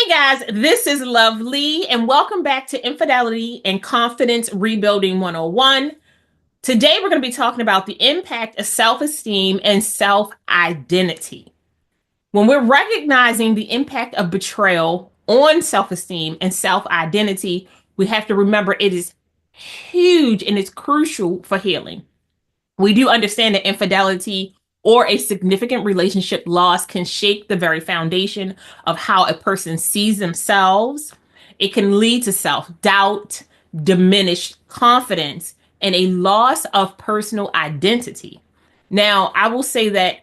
Hey guys, this is Lovely, and welcome back to Infidelity and Confidence Rebuilding 101. Today, we're going to be talking about the impact of self esteem and self identity. When we're recognizing the impact of betrayal on self esteem and self identity, we have to remember it is huge and it's crucial for healing. We do understand that infidelity or a significant relationship loss can shake the very foundation of how a person sees themselves. It can lead to self doubt, diminished confidence, and a loss of personal identity. Now, I will say that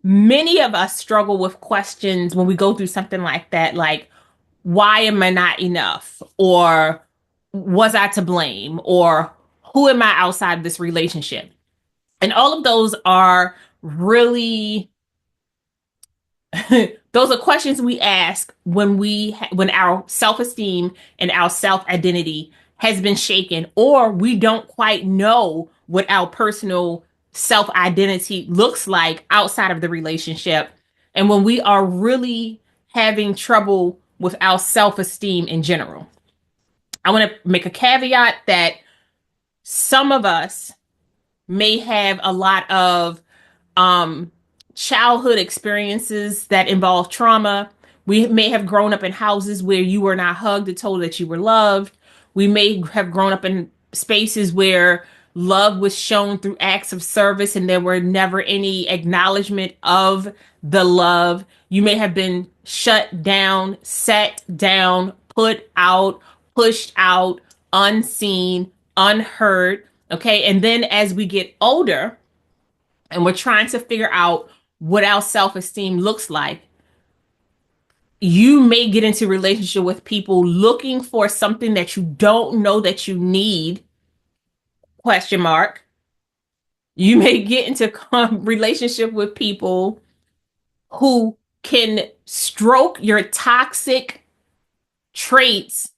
many of us struggle with questions when we go through something like that, like, why am I not enough? Or was I to blame? Or who am I outside of this relationship? And all of those are really those are questions we ask when our self-esteem and our self-identity has been shaken, or we don't quite know what our personal self-identity looks like outside of the relationship, and when we are really having trouble with our self-esteem in general. I want to make a caveat that some of us may have a lot of um, childhood experiences that involve trauma. We may have grown up in houses where you were not hugged or told that you were loved. We may have grown up in spaces where love was shown through acts of service and there were never any acknowledgement of the love. You may have been shut down, sat down, put out, pushed out, unseen, unheard. Okay. And then as we get older and we're trying to figure out what our self-esteem looks like, you may get into relationship with people looking for something that you don't know that you need, question mark. You may get into relationship with people who can stroke your toxic traits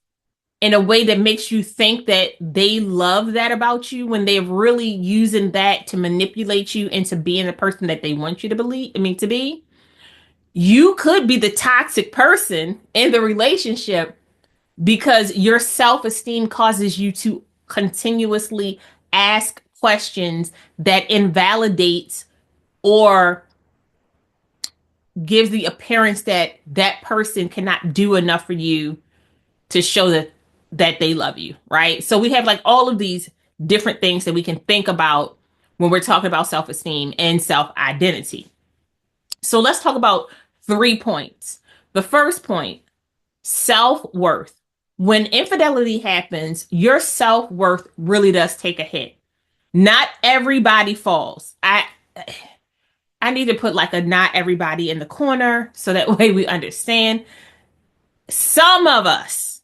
in a way that makes you think that they love that about you when they're really using that to manipulate you into being the person that they want you to to be. You could be the toxic person in the relationship because your self-esteem causes you to continuously ask questions that invalidates or gives the appearance that that person cannot do enough for you to show that they love you, right? So we have like all of these different things that we can think about when we're talking about self-esteem and self-identity. So let's talk about 3 points. The first point, self-worth. When infidelity happens, your self-worth really does take a hit. Not everybody falls. I need to put like a not everybody in the corner so that way we understand. Some of us,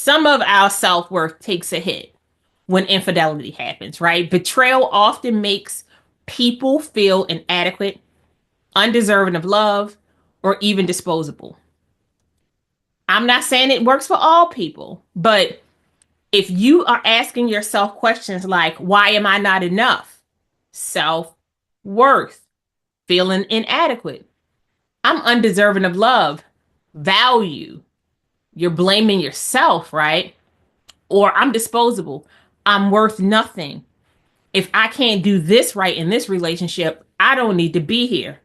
some of our self-worth takes a hit when infidelity happens, right? Betrayal often makes people feel inadequate, undeserving of love, or even disposable. I'm not saying it works for all people, but if you are asking yourself questions like, why am I not enough? Self worth, feeling inadequate. I'm undeserving of love, value. You're blaming yourself, right? Or I'm disposable. I'm worth nothing. If I can't do this right in this relationship, I don't need to be here.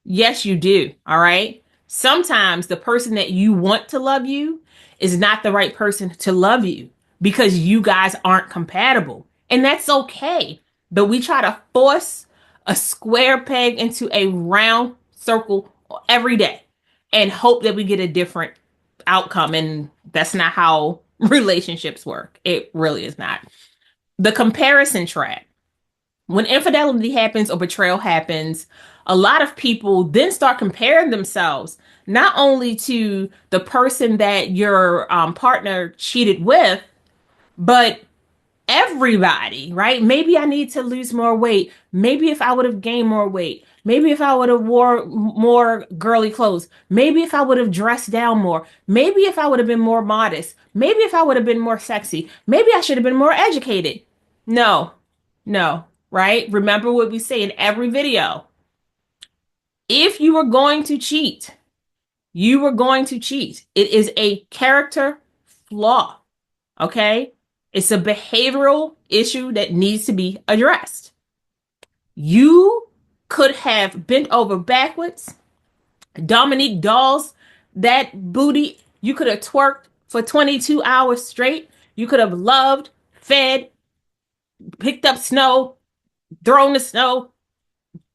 Yes, you do. All right. Sometimes the person that you want to love you is not the right person to love you because you guys aren't compatible. And that's okay. But we try to force a square peg into a round circle every day and hope that we get a different outcome. And that's not how relationships work. It really is not. The comparison trap. When infidelity happens or betrayal happens, a lot of people then start comparing themselves not only to the person that your partner cheated with, but everybody, right? Maybe I need to lose more weight. Maybe if I would have gained more weight. Maybe if I would have wore more girly clothes. Maybe if I would have dressed down more. Maybe if I would have been more modest. Maybe if I would have been more sexy. Maybe I should have been more educated. No, no, right? Remember what we say in every video. If you are going to cheat, You were going to cheat. It is a character flaw. Okay? It's a behavioral issue that needs to be addressed. You could have bent over backwards, Dominique Dawes, that booty. You could have twerked for 22 hours straight. You could have loved, fed, picked up snow, thrown the snow,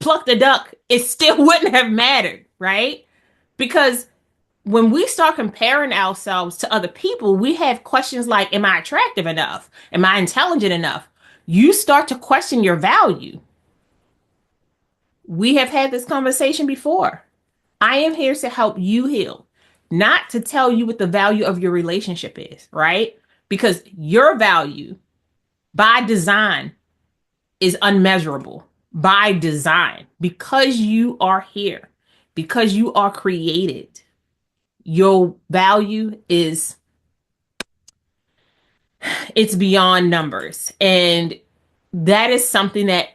plucked a duck. It still wouldn't have mattered, right? Because when we start comparing ourselves to other people, we have questions like, am I attractive enough? Am I intelligent enough? You start to question your value. We have had this conversation before. I am here to help you heal, not to tell you what the value of your relationship is, right? Because your value by design is unmeasurable by design because you are here, because you are created. Your value is, it's beyond numbers. And that is something that,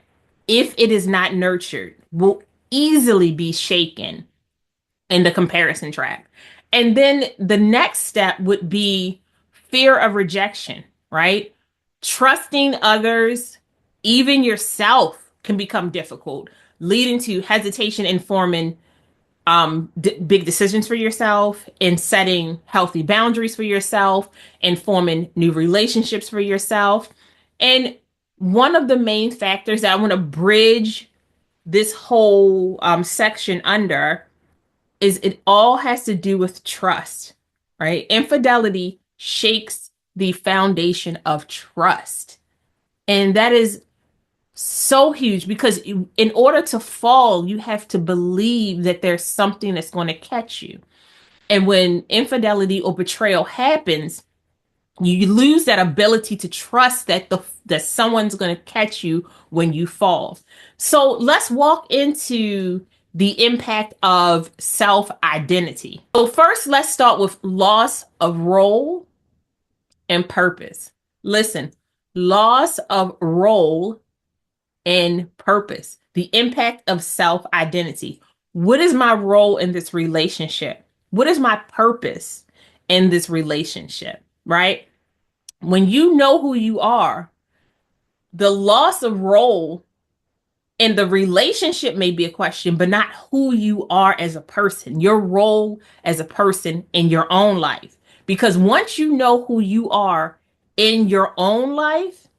if it is not nurtured, will easily be shaken in the comparison trap. And then the next step would be fear of rejection, right? Trusting others, even yourself, can become difficult, leading to hesitation in forming big decisions for yourself, in setting healthy boundaries for yourself, and forming new relationships for yourself. And one of the main factors that I want to bridge this whole section under is, it all has to do with trust, right? Infidelity shakes the foundation of trust. And that is so huge, because in order to fall, you have to believe that there's something that's going to catch you. And when infidelity or betrayal happens, you lose that ability to trust that someone's going to catch you when you fall. So let's walk into the impact of self-identity. So first, let's start with loss of role and purpose. Listen, loss of role and purpose, the impact of self-identity. What is my role in this relationship? What is my purpose in this relationship, right? When you know who you are, the loss of role in the relationship may be a question, but not who you are as a person, your role as a person in your own life. Because once you know who you are in your own life,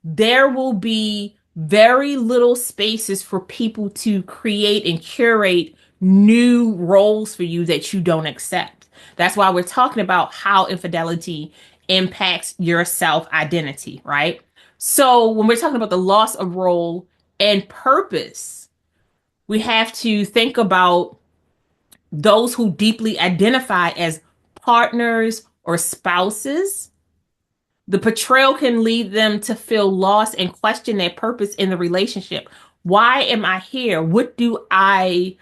there will be very little spaces for people to create and curate new roles for you that you don't accept. That's why we're talking about how infidelity impacts your self-identity, right? So when we're talking about the loss of role and purpose, we have to think about those who deeply identify as partners or spouses. The betrayal can lead them to feel lost and question their purpose in the relationship. Why am I here? What do I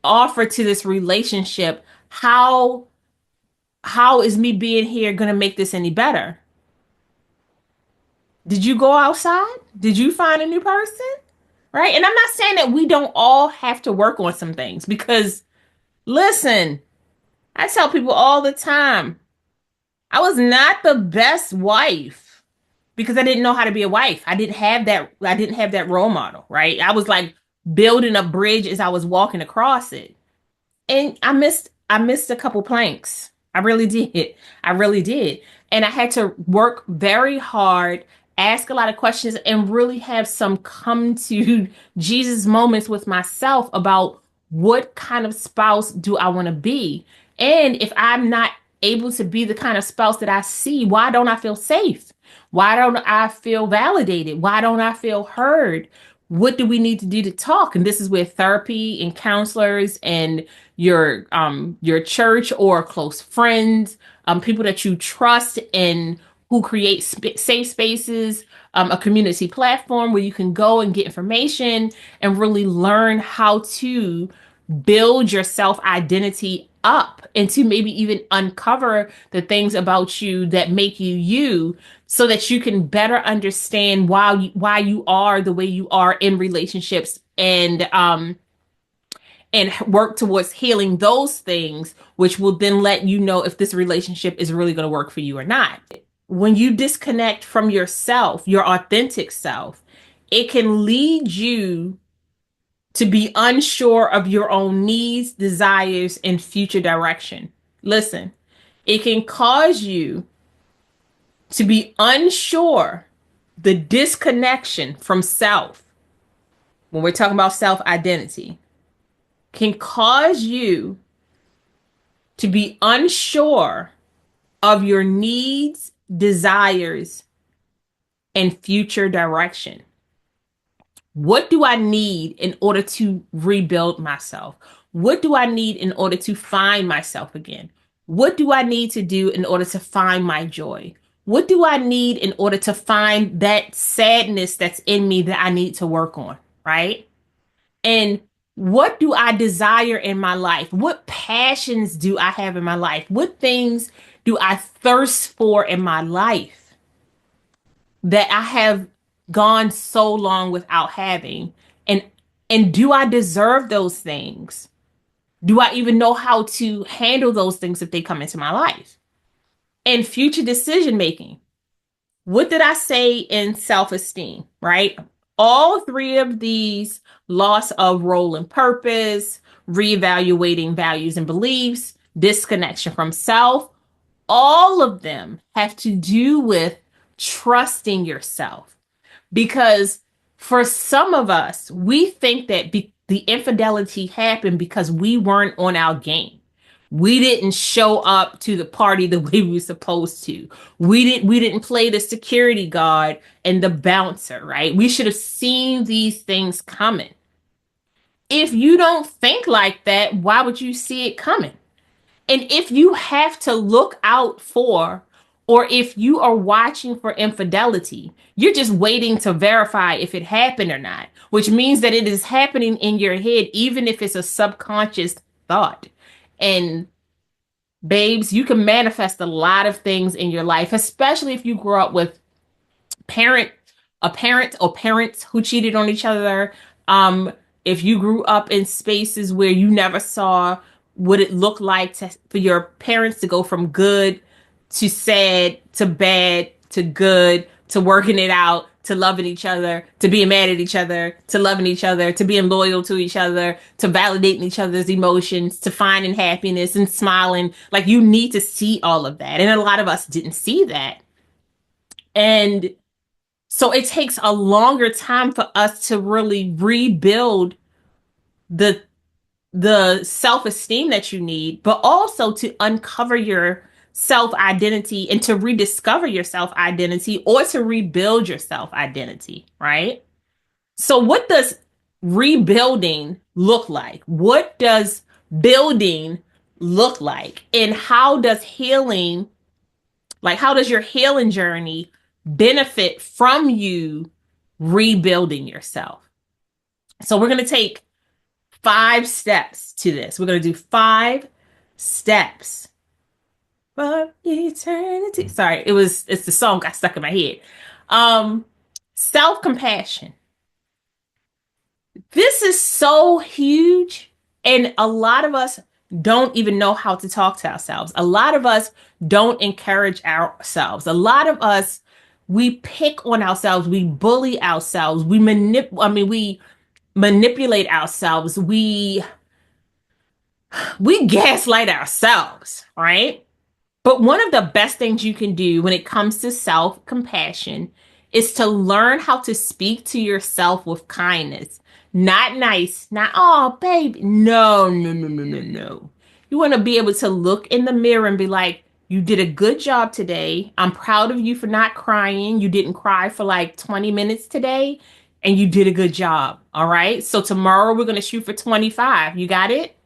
offer to this relationship? How is me being here going to make this any better? Did you go outside? Did you find a new person? Right? And I'm not saying that we don't all have to work on some things, because listen, I tell people all the time, I was not the best wife because I didn't know how to be a wife. I didn't have that role model, right? I was like building a bridge as I was walking across it. And I missed a couple planks. I really did. I really did. And I had to work very hard, ask a lot of questions, and really have some come to Jesus moments with myself about what kind of spouse do I want to be? And if I'm not able to be the kind of spouse that I see, why don't I feel safe? Why don't I feel validated? Why don't I feel heard? What do we need to do to talk? And this is where therapy and counselors and your church or close friends, people that you trust and who create safe spaces, a community platform where you can go and get information and really learn how to build your self identity up, and to maybe even uncover the things about you that make you you, so that you can better understand why you are the way you are in relationships, and work towards healing those things, which will then let you know if this relationship is really going to work for you or not. When you disconnect from yourself, your authentic self, it can lead you to be unsure of your own needs, desires, and future direction. Listen, it can cause you to be unsure, the disconnection from self, when we're talking about self identity, can cause you to be unsure of your needs, desires, and future direction. What do I need in order to rebuild myself? What do I need in order to find myself again? What do I need to do in order to find my joy? What do I need in order to find that sadness that's in me that I need to work on, right? And what do I desire in my life? What passions do I have in my life? What things do I thirst for in my life that I have gone so long without having? And and do I deserve those things? Do I even know how to handle those things if they come into my life? And future decision making. What did I say in self-esteem, right? All three of these, loss of role and purpose, reevaluating values and beliefs, disconnection from self, all of them have to do with trusting yourself. Because for some of us, we think that the infidelity happened because we weren't on our game. We didn't show up to the party the way we were supposed to. We didn't play the security guard and the bouncer, right? We should have seen these things coming. If you don't think like that, why would you see it coming? And if you have to look out for, or if you are watching for infidelity, you're just waiting to verify if it happened or not, which means that it is happening in your head, even if it's a subconscious thought. And babes, you can manifest a lot of things in your life, especially if you grow up with parent a parent or parents who cheated on each other. If you grew up in spaces where you never saw what it looked like for your parents to go from good to sad to bad to good to working it out to loving each other to being mad at each other to loving each other to being loyal to each other to validating each other's emotions to finding happiness and smiling, like you need to see all of that, and a lot of us didn't see that. And so it takes a longer time for us to really rebuild the self-esteem that you need, but also to uncover your self-identity and to rediscover your self-identity or to rebuild your self-identity, right? So what does rebuilding look like? What does building look like? And how does healing, like how does your healing journey benefit from you rebuilding yourself? So we're going to take 5 steps to this. We're going to do 5 steps for eternity. Sorry, it's the song got stuck in my head. Self-compassion. This is so huge, and a lot of us don't even know how to talk to ourselves. A lot of us don't encourage ourselves. A lot of us, we pick on ourselves, we bully ourselves, we manipulate ourselves, we gaslight ourselves, right? But one of the best things you can do when it comes to self-compassion is to learn how to speak to yourself with kindness. Not nice, not, oh, baby. No, no, no, no, no, no. You want to be able to look in the mirror and be like, you did a good job today. I'm proud of you for not crying. You didn't cry for like 20 minutes today, and you did a good job. All right. So tomorrow we're going to shoot for 25. You got it?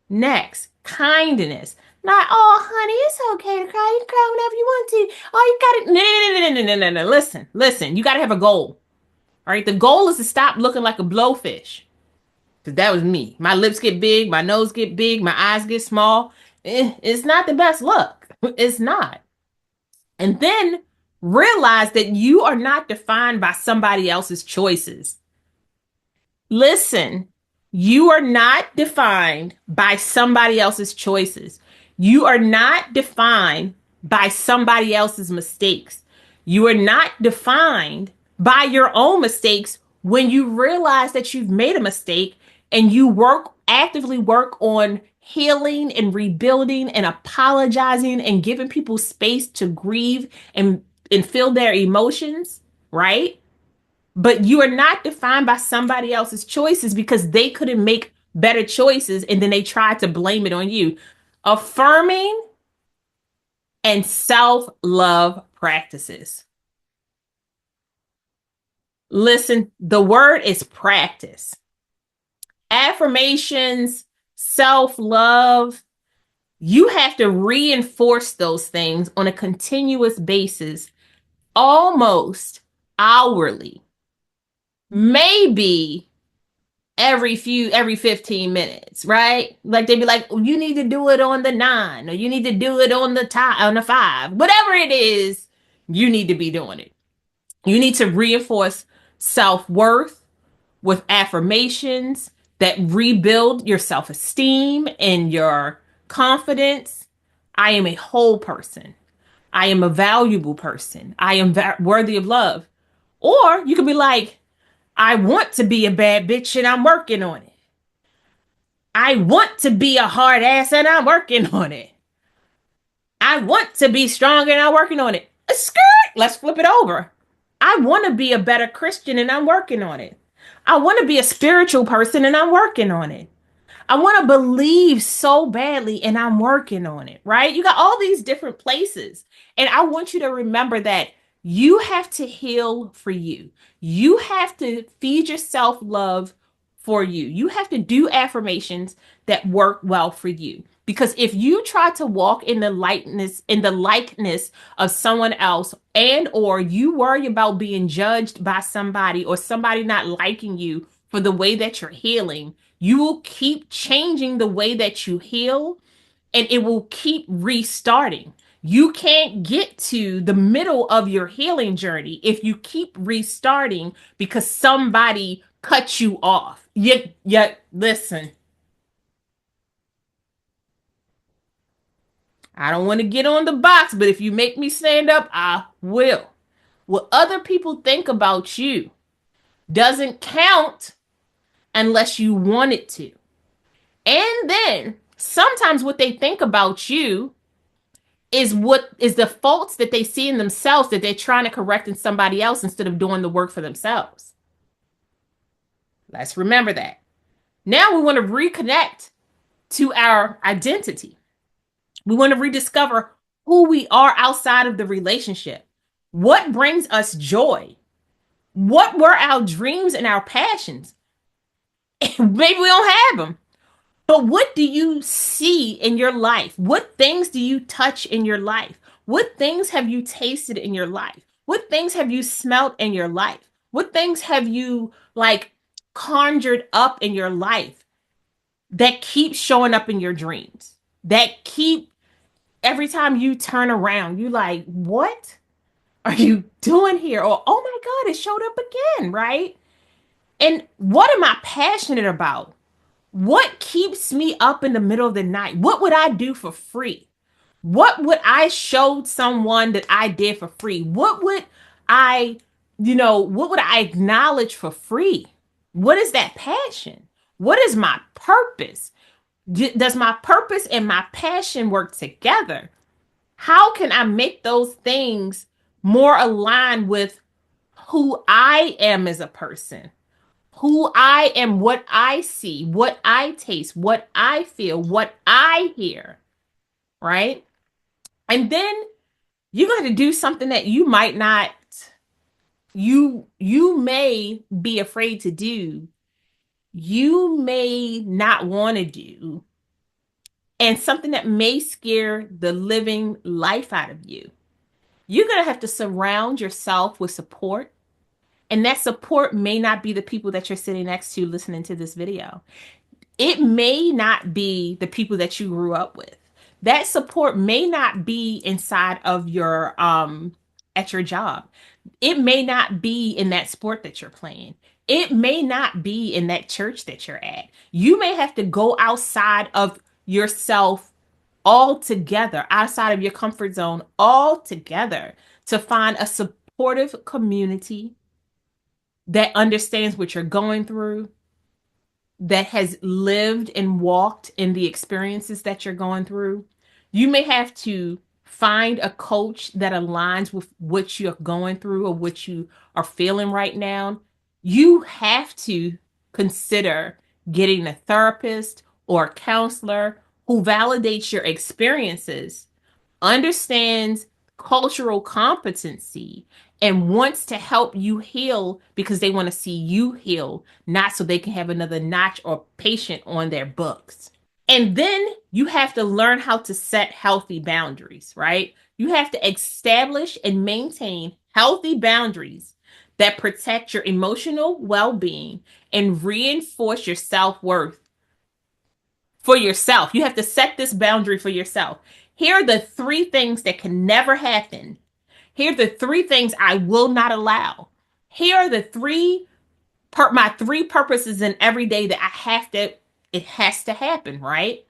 Next, kindness. Not, oh, honey, it's okay to cry. You can cry whenever you want to. Oh, you got it. No, no, no, no, no, no, no, no. Listen. You got to have a goal. All right. The goal is to stop looking like a blowfish. Because that was me. My lips get big. My nose get big. My eyes get small. It's not the best look. It's not. And then realize that you are not defined by somebody else's choices. Listen, You are not defined by somebody else's choices. You are not defined by somebody else's mistakes. You are not defined by your own mistakes when you realize that you've made a mistake and you actively work on healing and rebuilding and apologizing and giving people space to grieve and feel their emotions, right? But you are not defined by somebody else's choices because they couldn't make better choices and then they tried to blame it on you. Affirming and self love practices. Listen, the word is practice. Affirmations, self love, you have to reinforce those things on a continuous basis, almost hourly, maybe every 15 minutes, right? Like they'd be like, oh, you need to do it on the 9 or you need to do it on the time on the 5. Whatever it is, you need to be doing it. You need to reinforce self-worth with affirmations that rebuild your self-esteem and your confidence. I am a whole person. I am a valuable person. I am worthy of love. Or you could be like, I want to be a bad bitch and I'm working on it. I want to be a hard ass and I'm working on it. I want to be strong and I'm working on it. A skirt. Let's flip it over. I want to be a better Christian and I'm working on it. I want to be a spiritual person and I'm working on it. I want to believe so badly and I'm working on it, right? You got all these different places. And I want you to remember that you have to heal for you. You have to feed yourself love for you. You have to do affirmations that work well for you. Because if you try to walk in the likeness of someone else, and or you worry about being judged by somebody or somebody not liking you for the way that you're healing, you will keep changing the way that you heal and it will keep restarting. You can't get to the middle of your healing journey if you keep restarting because somebody cut you off. Yet, listen, I don't want to get on the box, but if you make me stand up, I will. What other people think about you doesn't count unless you want it to. And then sometimes what they think about you is what is the faults that they see in themselves that they're trying to correct in somebody else instead of doing the work for themselves. Let's remember that. Now we want to reconnect to our identity. We want to rediscover who we are outside of the relationship. What brings us joy? What were our dreams and our passions? Maybe we don't have them. But what do you see in your life? What things do you touch in your life? What things have you tasted in your life? What things have you smelt in your life? What things have you like conjured up in your life that keep showing up in your dreams? That keep every time you turn around, you like, what are you doing here? Or, oh my God, it showed up again, right? And what am I passionate about? What keeps me up in the middle of the night? What would I do for free? What would I show someone that I did for free? What would I, what would I acknowledge for free? What is that passion? What is my purpose? Does my purpose and my passion work together? How can I make those things more aligned with who I am as a person? Who I am, what I see, what I taste, what I feel, what I hear, right? And then you're going to do something that you might not, you may be afraid to do. You may not want to do, and something that may scare the living life out of you. You're going to have to surround yourself with support. And that support may not be the people that you're sitting next to listening to this video. It may not be the people that you grew up with. That support may not be inside of at your job. It may not be in that sport that you're playing. It may not be in that church that you're at. You may have to go outside of yourself altogether, outside of your comfort zone altogether, to find a supportive community that understands what you're going through, that has lived and walked in the experiences that you're going through. You may have to find a coach that aligns with what you're going through or what you are feeling right now. You have to consider getting a therapist or a counselor who validates your experiences, understands cultural competency, and wants to help you heal because they want to see you heal, not so they can have another notch or patient on their books. And then you have to learn how to set healthy boundaries, right? You have to establish and maintain healthy boundaries that protect your emotional well being and reinforce your self worth for yourself. You have to set this boundary for yourself. Here are the three things that can never happen. Here are the three things I will not allow. Here are the my three purposes in every day that it has to happen, right?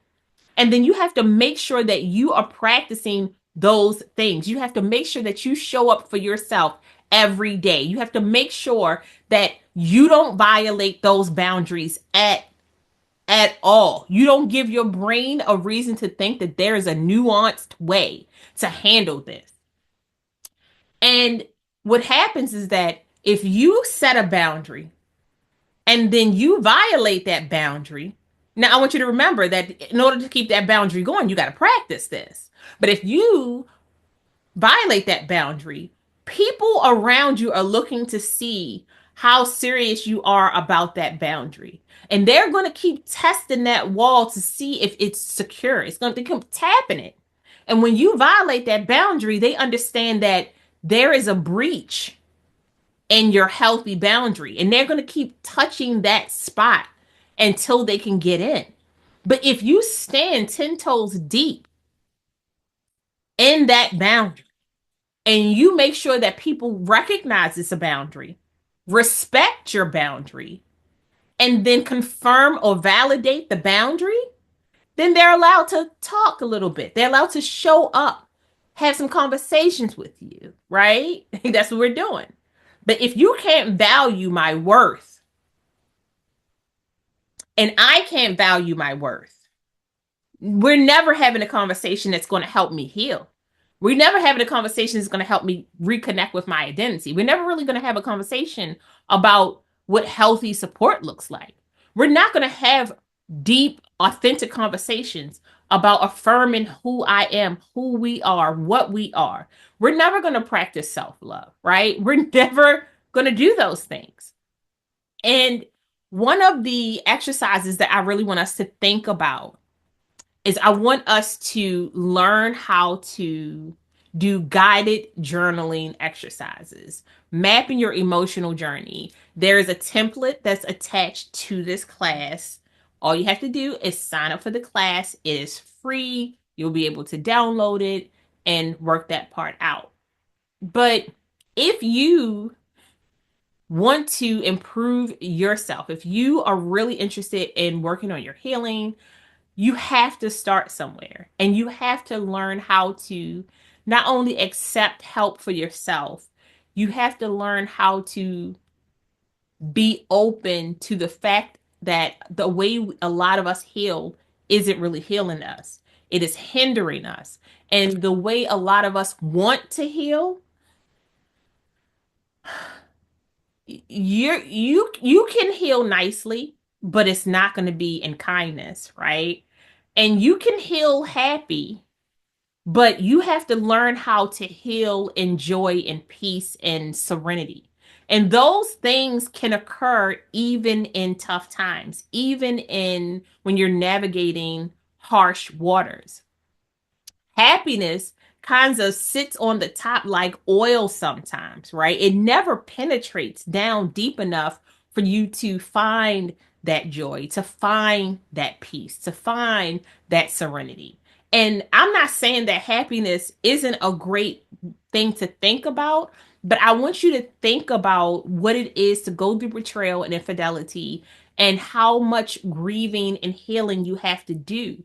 And then you have to make sure that you are practicing those things. You have to make sure that you show up for yourself every day. You have to make sure that you don't violate those boundaries at all. You don't give your brain a reason to think that there is a nuanced way to handle this. And what happens is that if you set a boundary and then you violate that boundary, now I want you to remember that in order to keep that boundary going, you got to practice this. But if you violate that boundary, people around you are looking to see how serious you are about that boundary. And they're going to keep testing that wall to see if it's secure. It's going to keep tapping it. And when you violate that boundary, they understand that there is a breach in your healthy boundary. And they're going to keep touching that spot until they can get in. But if you stand 10 toes deep in that boundary, and you make sure that people recognize it's a boundary, respect your boundary, and then confirm or validate the boundary, then they're allowed to talk a little bit. They're allowed to show up, have some conversations with you, right? That's what we're doing. But if you can't value my worth and I can't value my worth, we're never having a conversation that's going to help me heal. We're never having a conversation that's going to help me reconnect with my identity. We're never really going to have a conversation about what healthy support looks like. We're not going to have deep, authentic conversations about affirming who I am, who we are, what we are. We're never going to practice self-love, right? We're never going to do those things. And one of the exercises that I really want us to think about is I want us to learn how to do guided journaling exercises, mapping your emotional journey. There is a template that's attached to this class. All you have to do is sign up for the class. It is free. You'll be able to download it and work that part out. But if you want to improve yourself, if you are really interested in working on your healing, you have to start somewhere, and you have to learn how to not only accept help for yourself, you have to learn how to be open to the fact that the way a lot of us heal isn't really healing us. It is hindering us. And the way a lot of us want to heal, you can heal nicely, but it's not going to be in kindness, right? And you can heal happy, but you have to learn how to heal in joy and peace and serenity. And those things can occur even in tough times, even in when you're navigating harsh waters. Happiness kind of sits on the top like oil sometimes, right? It never penetrates down deep enough for you to find that joy, to find that peace, to find that serenity. And I'm not saying that happiness isn't a great thing to think about, But I want you to think about what it is to go through betrayal and infidelity and how much grieving and healing you have to do.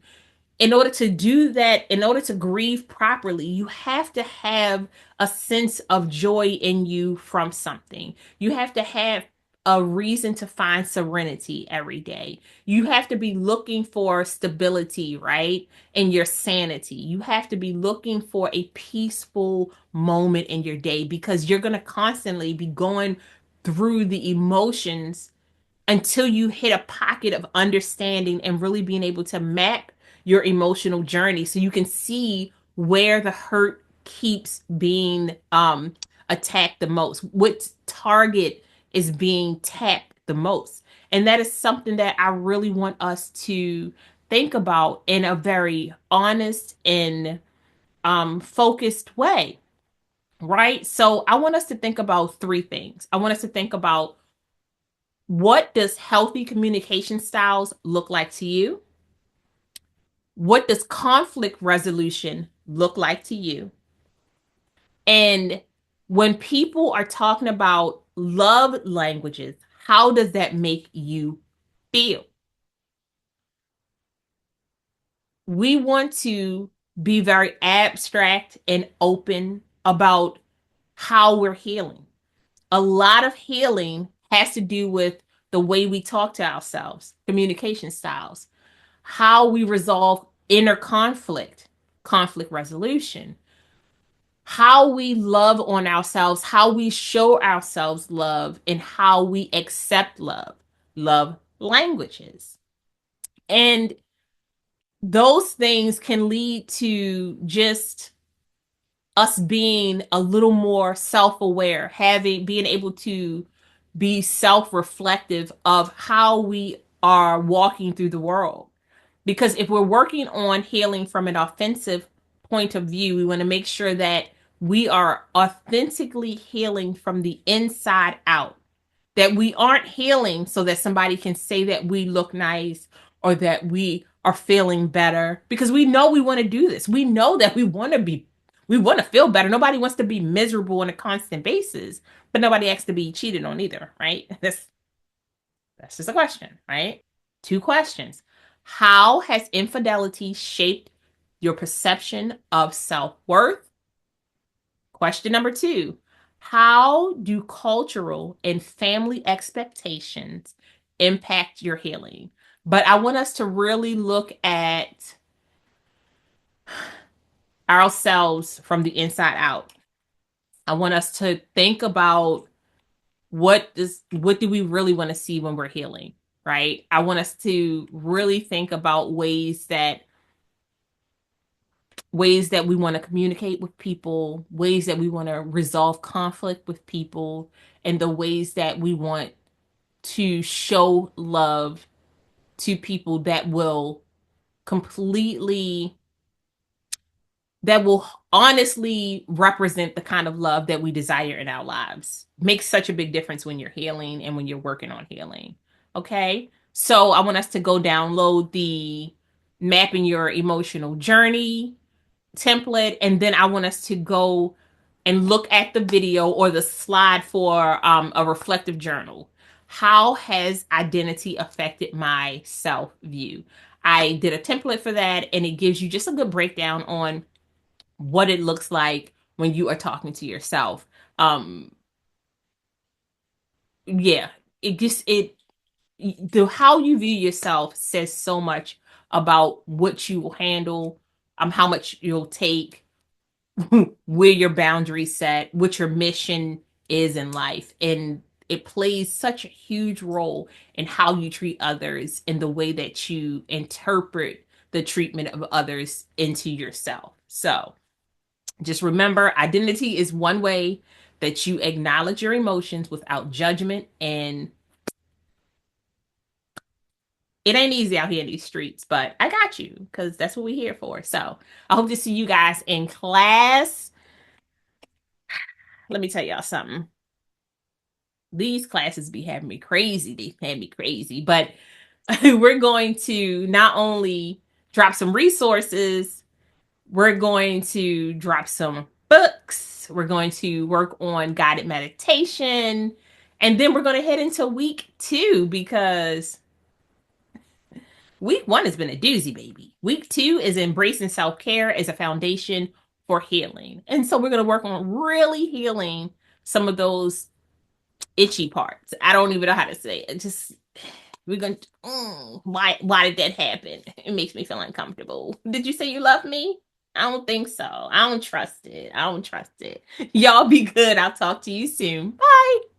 In order to do that, in order to grieve properly, you have to have a sense of joy in you from something. You have to have a reason to find serenity every day. You have to be looking for stability, right? And your sanity. You have to be looking for a peaceful moment in your day because you're going to constantly be going through the emotions until you hit a pocket of understanding and really being able to map your emotional journey so you can see where the hurt keeps being attacked the most, what target is being tapped the most. And that is something that I really want us to think about in a very honest and focused way, right? So I want us to think about three things. I want us to think about, what does healthy communication styles look like to you? What does conflict resolution look like to you? And when people are talking about love languages, how does that make you feel? We want to be very abstract and open about how we're healing. A lot of healing has to do with the way we talk to ourselves, communication styles, how we resolve inner conflict, conflict resolution, how we love on ourselves, how we show ourselves love, and how we accept love, love languages. And those things can lead to just us being a little more self-aware, having being able to be self-reflective of how we are walking through the world. Because if we're working on healing from an offensive point of view, we want to make sure that we are authentically healing from the inside out, that we aren't healing so that somebody can say that we look nice or that we are feeling better, because we know we want to do this. We know that we want to feel better. Nobody wants to be miserable on a constant basis, but nobody has to be cheated on either, right? That's just a question, right? Two questions. How has infidelity shaped your perception of self-worth? Question number two. How do cultural and family expectations impact your healing? But I want us to really look at ourselves from the inside out. I want us to think about, what do we really want to see when we're healing, right? I want us to really think about ways that we want to communicate with people, ways that we want to resolve conflict with people, and the ways that we want to show love to people completely that will honestly represent the kind of love that we desire in our lives. Makes such a big difference when you're healing and when you're working on healing. Okay. So I want us to go download the mapping your emotional journey template, and then I want us to go and look at the video or the slide for a reflective journal. How has identity affected my self view? I did a template for that, and it gives you just a good breakdown on what it looks like when you are talking to yourself. Um, yeah, it just it the how you view yourself says so much about what you will handle, how much you'll take, where your boundaries set, what your mission is in life. And it plays such a huge role in how you treat others and the way that you interpret the treatment of others into yourself. So just remember, identity is one way that you acknowledge your emotions without judgment. And it ain't easy out here in these streets, but I got you because that's what we're here for. So I hope to see you guys in class. Let me tell y'all something. These classes be having me crazy. They had me crazy. But we're going to not only drop some resources, we're going to drop some books. weeks. We're going to work on guided meditation. And then we're going to head into week 2 because week 1 has been a doozy, baby. Week 2 is embracing self care as a foundation for healing. And so we're going to work on really healing some of those itchy parts. I don't even know how to say it. Just we're gonna why did that happen? It makes me feel uncomfortable. Did you say you love me? I don't think so. I don't trust it. I don't trust it. Y'all be good. I'll talk to you soon. Bye.